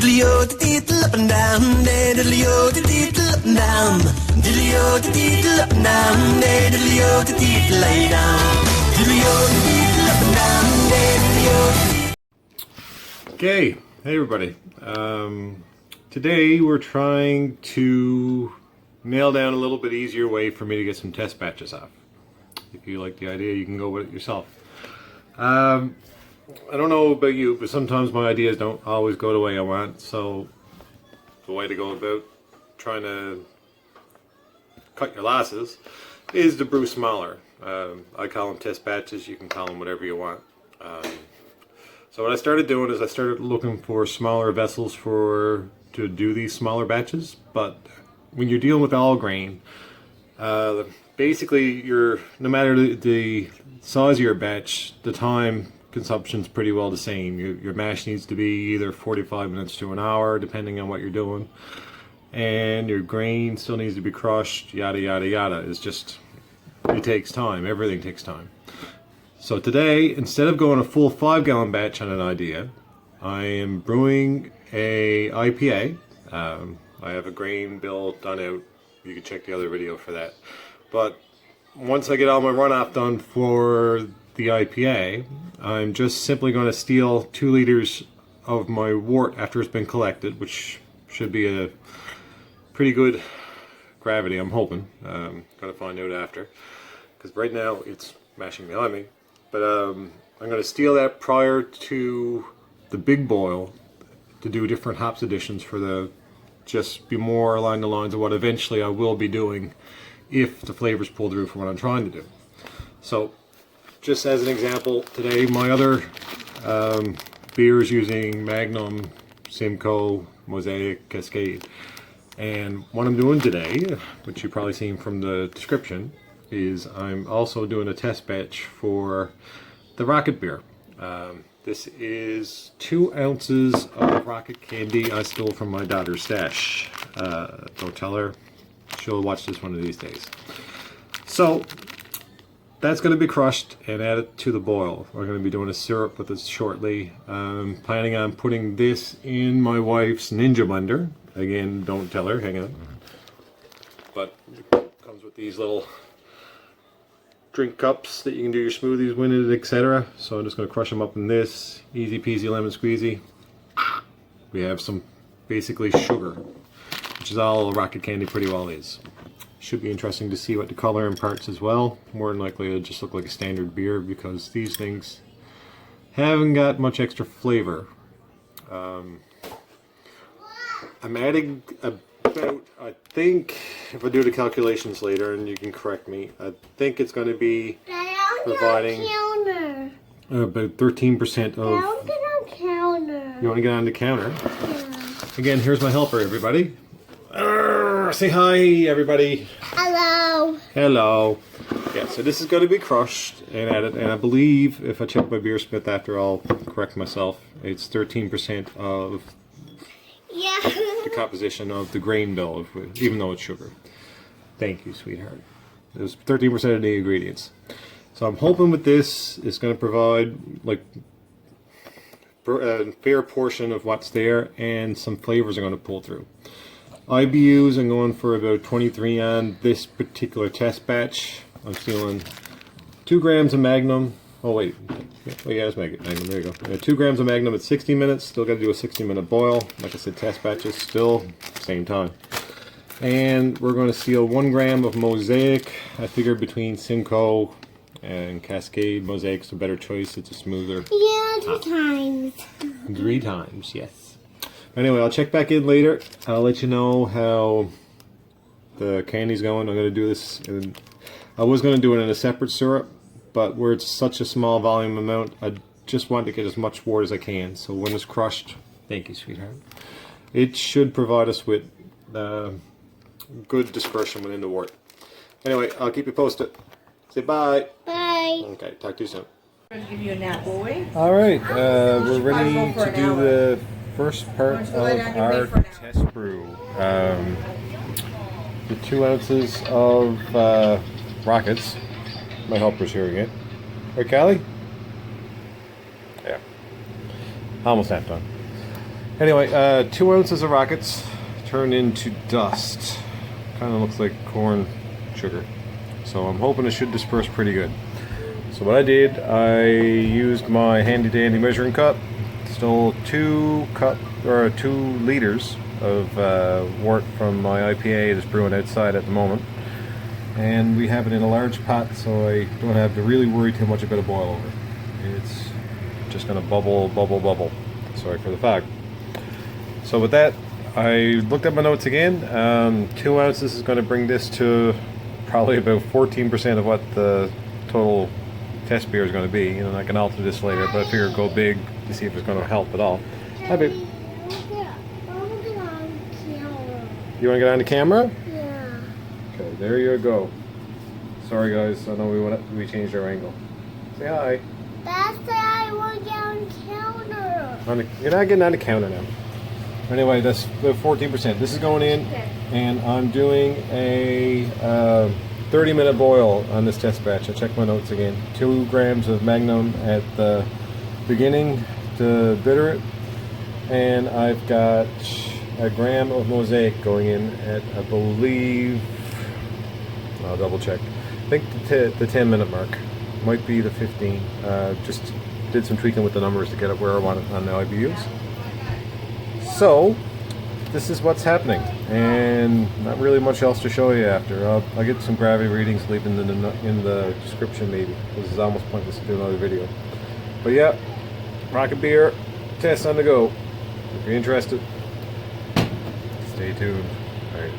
Diddly-o, diddle up and down, diddly-o, diddle up and down, diddly-o, diddle up and down, diddly-o, diddle lay down, diddly-o, diddle up and down, diddly-o. Okay, hey everybody. Today we're trying to nail down a little bit easier way for me to get some test batches off. If you like the idea, you can go with it yourself. I don't know about you, but sometimes my ideas don't always go the way I want, so the way to go about trying to cut your losses is to brew smaller. I call them test batches, you can call them whatever you want. So what I started doing is I started looking for smaller vessels to do these smaller batches, but when you're dealing with all grain, basically no matter the size of your batch, the time consumption's pretty well the same. Your mash needs to be either 45 minutes to an hour, depending on what you're doing, and your grain still needs to be crushed, yada yada yada. It takes time. Everything takes time. So today, instead of going a full 5-gallon batch on an idea, I am brewing a IPA. I have a grain bill done out. You can check the other video for that. But once I get all my runoff done for the IPA, I'm just simply going to steal 2 liters of my wort after it's been collected, which should be a pretty good gravity, I'm hoping. Gotta find out after, because right now it's mashing behind me. But I'm going to steal that prior to the big boil to do different hops additions just be more along the lines of what eventually I will be doing if the flavors pull through for what I'm trying to do. So just as an example, today my other beers using Magnum, Simcoe, Mosaic, Cascade. And what I'm doing today, which you've probably seen from the description, is I'm also doing a test batch for the Rocket beer. This is 2 ounces of Rocket candy I stole from my daughter's stash. Don't tell her. She'll watch this one of these days. So that's going to be crushed and added to the boil. We're going to be doing a syrup with it shortly. Planning on putting this in my wife's Ninja blender. Again, don't tell her, hang on. But it comes with these little drink cups that you can do your smoothies with, etc. So I'm just going to crush them up in this. Easy peasy lemon squeezy. We have some basically sugar, which is all Rocket candy pretty well is. Should be interesting to see what the color imparts as well. More than likely it'll just look like a standard beer because these things haven't got much extra flavor. I'm adding about, I think, if I do the calculations later, and you can correct me, I think it's going to be providing about 13% of... I want to get on the counter. You want to get on the counter? Yeah. Again, here's my helper, everybody. Say hi, everybody. Hello. Hello. Yeah, so this is going to be crushed and added, and I believe, if I check my beer smith after, I'll correct myself, it's 13% of the composition of the grain bill, even though it's sugar. Thank you, sweetheart. There's 13% of the ingredients. So I'm hoping with this, it's going to provide like a fair portion of what's there, and some flavors are going to pull through. IBUs, I'm going for about 23 on this particular test batch. I'm stealing 2 grams of Magnum. Oh wait, yeah, let's make it Magnum. There you go. 2 grams of Magnum at 60 minutes. Still got to do a 60-minute boil. Like I said, test batches still same time. And we're going to steal 1 gram of Mosaic. I figured between Simcoe and Cascade, Mosaic's a better choice. It's a smoother. Yeah, 3 times. 3 times, yes. Anyway, I'll check back in later. I'll let you know how the candy's going. I'm going to do this. I was going to do it in a separate syrup, but where it's such a small volume amount, I just want to get as much wort as I can. So when it's crushed, thank you, sweetheart, it should provide us with good dispersion within the wort. Anyway, I'll keep you posted. Say bye. Bye. Okay, talk to you soon. I'm going to give you a nap, boy. All right, we're ready to do the first part of our test brew. The 2 ounces of Rockets. My helper's here again. Right, Callie? Yeah. Almost half done. Anyway, 2 ounces of rockets turned into dust. Kind of looks like corn sugar. So I'm hoping it should disperse pretty good. So what I did, I used my handy dandy measuring cup, stole 2 liters of wort from my IPA that's brewing outside at the moment. And we have it in a large pot, so I don't have to really worry too much about a boil over. It's just going to bubble, bubble, bubble. Sorry for the fog. So with that, I looked at my notes again. 2 ounces is going to bring this to probably about 14% of what the total test beer is going to be. And I can alter this later, but I figured go big to see if it's going to help at all. Hi, babe. You want to get on the camera? Yeah. Okay, there you go. Sorry guys, I know we changed our angle. Say hi. That's why I want to get on counter. You're not getting on the counter now. Anyway, that's the 14%. This is going in, and I'm doing a 30-minute boil on this test batch. I checked my notes again. 2 grams of Magnum at the beginning to bitter it, and I've got a gram of Mosaic going in at, I believe, I'll double check. I think the 10-minute mark. Might be the 15. Just did some tweaking with the numbers to get it where I want it on the IBUs. So, this is what's happening, and not really much else to show you after. I'll get some gravity readings, leave in the description maybe. This is almost pointless to do another video. But yeah, rocket beer, test on the go. If you're interested, stay tuned. All right.